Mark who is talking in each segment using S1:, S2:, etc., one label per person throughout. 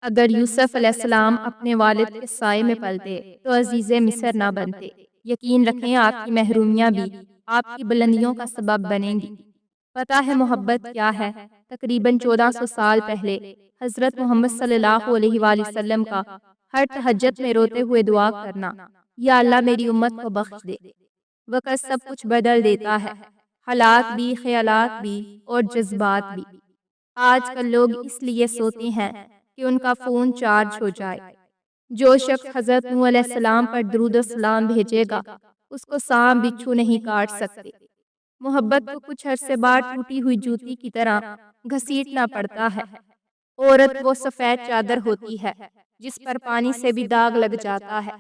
S1: اگر یوسف علیہ السلام اپنے والد کے سائے میں پلتے تو عزیز مصر نہ بنتے۔ یقین رکھیں آپ کی محرومیاں بھی آپ کی بلندیوں کا سبب بنیں گی۔ پتہ ہے محبت کیا ہے؟ تقریباً 1400 سال پہلے حضرت محمد صلی اللہ علیہ وآلہ وسلم کا ہر تہجد میں روتے ہوئے دعا کرنا، یا اللہ میری امت کو بخش دے۔ وقت سب کچھ بدل دیتا ہے، حالات بھی، خیالات بھی اور جذبات بھی۔ آج کل لوگ اس لیے سوتے ہیں کہ ان کا فون چارج ہو جائے۔ جو شخص حضرت نوح علیہ السلام پر درود و سلام بھیجے گا اس کو سانپ بچھو نہیں کاٹ سکتے۔ محبت کو کچھ عرصے بعد ٹوٹی ہوئی جوتی کی طرح گھسیٹنا پڑتا ہے۔ عورت وہ سفید چادر ہوتی ہے جس پر پانی سے بھی داغ لگ جاتا ہے۔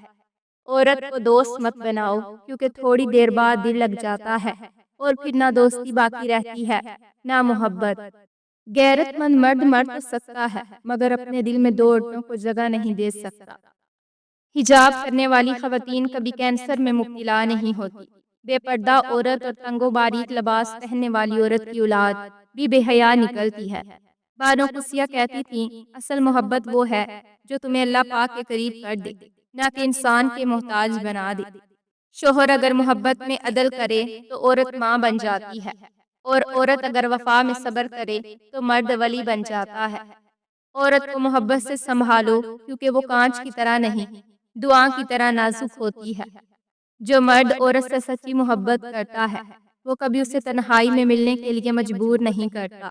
S1: عورت کو دوست مت بناؤ کیونکہ تھوڑی دیر بعد دل لگ جاتا ہے اور پھر نہ دوستی باقی رہتی ہے نہ محبت۔ غیرت مند مرد مر تو سکتا ہے مگر اپنے دل میں دو عورتوں کو جگہ نہیں دے سکتا۔ حجاب کرنے والی خواتین کبھی کینسر میں مبتلا نہیں ہوتی۔ بے پردہ عورت اور تنگ و باریک لباس پہننے والی عورت کی اولاد بھی بے حیا نکلتی ہے۔ بانو قدسیہ کہتی تھیں اصل محبت وہ ہے جو تمہیں اللہ پاک کے قریب کر دے، نہ کہ انسان کے محتاج بنا دے۔ شوہر اگر محبت میں عدل کرے تو عورت ماں بن جاتی ہے، اور عورت اگر وفا میں صبر کرے تو مرد ولی بن جاتا ہے۔ عورت کو محبت سے سنبھالو کیونکہ وہ کانچ کی طرح نہیں، دعا کی طرح نازک ہوتی ہے۔ جو مرد عورت سے سچی محبت کرتا ہے وہ کبھی اسے تنہائی میں ملنے کے لیے مجبور نہیں کرتا۔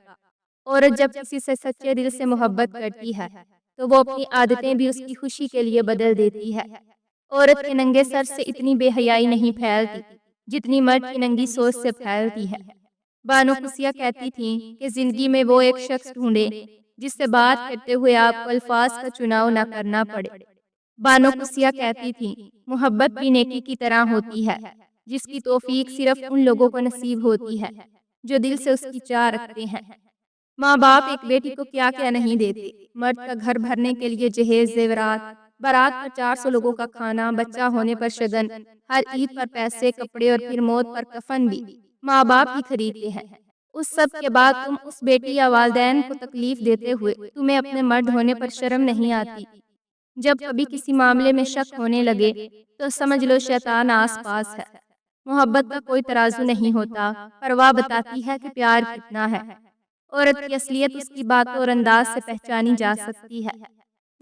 S1: عورت جب کسی سے سچے دل سے محبت کرتی ہے تو وہ اپنی عادتیں بھی اس کی خوشی کے لیے بدل دیتی ہے۔ عورت کے ننگے سر سے اتنی بے حیائی نہیں پھیلتی جتنی مرد کی ننگی سوچ سے پھیلتی ہے۔ بانو قدسیہ کہتی تھیں کہ زندگی میں وہ ایک شخص ڈھونڈے جس سے بات کرتے ہوئے آپ کو الفاظ کا چناؤ نہ کرنا پڑے۔ بانو قدسیہ کہتی تھیں محبت بھی نیکی کی طرح ہوتی ہے جس کی توفیق صرف ان لوگوں کو نصیب ہوتی ہے جو دل سے اس کی چاہ رکھتے ہیں۔ ماں باپ ایک بیٹی کو کیا کیا نہیں دیتے، مرد کا گھر بھرنے کے لیے جہیز زیورات، بارات پر 400 لوگوں کا کھانا، بچہ ہونے پر شگن، ہر عید پر پیسے، کپڑے اور پھر موت پر کفن بھی ماں باپ ہی خریدتے ہیں۔ اس سب کے بعد تم اس بیٹی یا والدین کو تکلیف دیتے ہوئے تمہیں اپنے مرد ہونے پر شرم نہیں آتی۔ جب کبھی کسی معاملے میں شک ہونے لگے تو سمجھ لو شیطان آس پاس ہے۔ محبت کا کوئی ترازو نہیں ہوتا، پرواہ بتاتی ہے کہ پیار کتنا ہے۔ عورت کی اصلیت اس کی باتوں اور انداز سے پہچانی جا سکتی ہے۔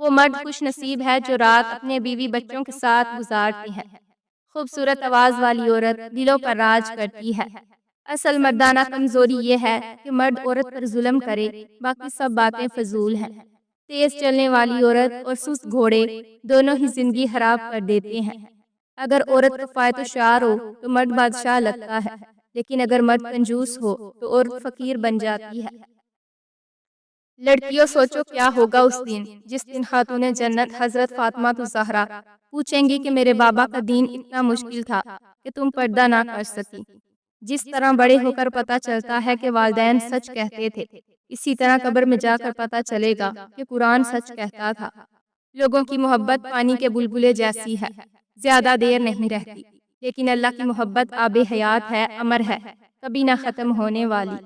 S1: وہ مرد خوش نصیب ہے جو رات اپنے بیوی بچوں کے ساتھ گزارتے ہیں۔ خوبصورت آواز والی عورت دلوں پر راج کرتی ہے۔ اصل مردانہ کمزوری یہ ہے کہ مرد عورت پر ظلم کرے، باقی سب باتیں فضول ہیں۔ تیز چلنے والی عورت اور سست گھوڑے دونوں ہی زندگی خراب کر دیتے ہیں۔ اگر عورت کفایت و شعار ہو تو مرد بادشاہ لگتا ہے، لیکن اگر مرد کنجوس ہو تو عورت فقیر بن جاتی ہے۔ لڑکیوں سوچو کیا ہوگا اس دن جس دن خاتون جنت حضرت فاطمہ الزہرا پوچھیں گی کہ میرے بابا کا دین اتنا مشکل تھا کہ تم پردہ نہ کر سکی۔ جس طرح بڑے ہو کر پتہ چلتا ہے کہ والدین سچ کہتے تھے، اسی طرح قبر میں جا کر پتہ چلے گا کہ قرآن سچ کہتا تھا۔ لوگوں کی محبت پانی کے بلبلے جیسی ہے، زیادہ دیر نہیں رہتی، لیکن اللہ کی محبت آب حیات ہے، امر ہے، کبھی نہ ختم ہونے والی۔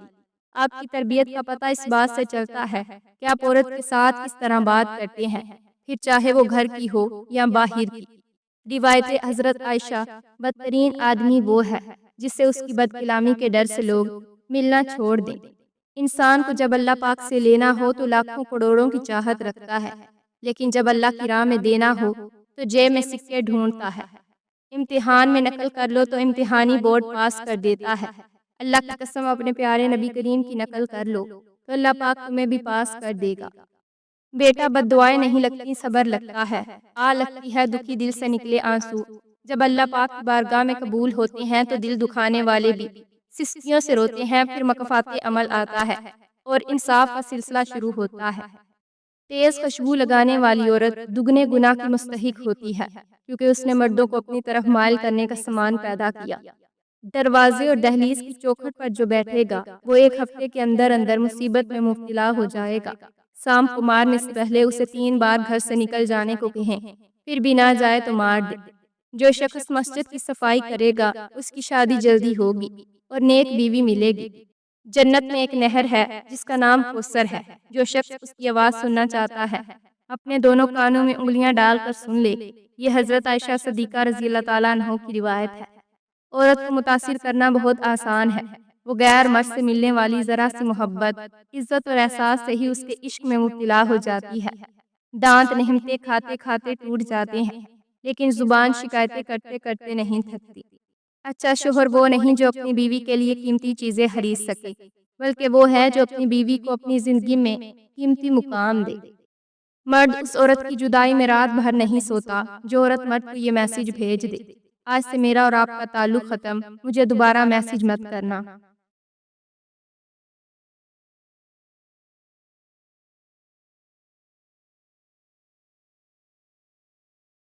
S1: آپ کی تربیت کا پتہ اس بات سے چلتا ہے کہ آپ عورت کے ساتھ کس طرح بات کرتے ہیں، پھر چاہے وہ گھر کی ہو یا باہر کی۔ روایت حضرت عائشہ بدترین آدمی وہ ہے جس سے اس کی بدکلامی کے ڈر سے لوگ ملنا چھوڑ دیں۔ انسان کو جب اللہ پاک سے لینا ہو تو لاکھوں کروڑوں کی چاہت رکھتا ہے، لیکن جب اللہ کی راہ میں دینا ہو تو جیب میں سکے ڈھونڈتا ہے۔ امتحان میں نقل کر لو تو امتحانی بورڈ پاس کر دیتا ہے۔ اللہ کی قسم اپنے پیارے نبی کریم کی نقل کر لو تو اللہ پاک تمہیں بھی پاس کر دے گا۔ بیٹا بد دعائیں نہیں لگتی، صبر لگتا ہے۔ لگتی ہے دکھی دل سے نکلے آنسو۔ جب اللہ پاک کی بارگاہ میں قبول ہوتے ہیں تو دل دکھانے والے بھی سستیوں سے روتے ہیں، پھر مکافات عمل آتا ہے اور انصاف کا سلسلہ شروع ہوتا ہے۔ تیز خوشبو لگانے والی عورت دگنے گناہ کی مستحق ہوتی ہے کیونکہ اس نے مردوں کو اپنی طرف مائل کرنے کا سامان پیدا کیا۔ دروازے اور دہلیز کی چوکھٹ پر جو بیٹھے گا وہ ایک ہفتے کے اندر اندر مصیبت میں مبتلا ہو جائے گا۔ سام کو مارنے سے پہلے اسے 3 بار گھر سے نکل جانے کو کہیں، پھر بھی نہ جائے تو مار دے۔ جو شخص مسجد کی صفائی کرے گا اس کی شادی جلدی ہوگی اور نیک بیوی ملے گی۔ جنت میں ایک نہر ہے جس کا نام کوثر ہے، جو شخص اس کی آواز سننا چاہتا ہے اپنے دونوں کانوں میں انگلیاں ڈال کر سن لے۔ یہ حضرت عائشہ صدیقہ رضی اللہ تعالیٰ عنہ کی روایت ہے۔ عورت کو متاثر کرنا بہت آسان ہے۔ وہ غیر مرد سے ملنے والی ذرا سی محبت، عزت اور احساس سے ہی اس کے عشق میں مبتلا ہو جاتی ہے۔ دانت نہمتے کھاتے کھاتے ٹوٹ جاتے ہیں، لیکن زبان شکایتیں کرتے کرتے نہیں تھکتی۔ اچھا شوہر وہ نہیں جو اپنی بیوی کے لیے قیمتی چیزیں خرید سکے، بلکہ وہ ہے جو اپنی بیوی کو اپنی زندگی میں قیمتی مقام دے۔ مرد اس عورت کی جدائی میں رات بھر نہیں سوتا جو عورت مرد کو یہ میسج بھیج دے: آج سے میرا اور آپ کا تعلق ختم، مجھے دوبارہ میسج مت کرنا۔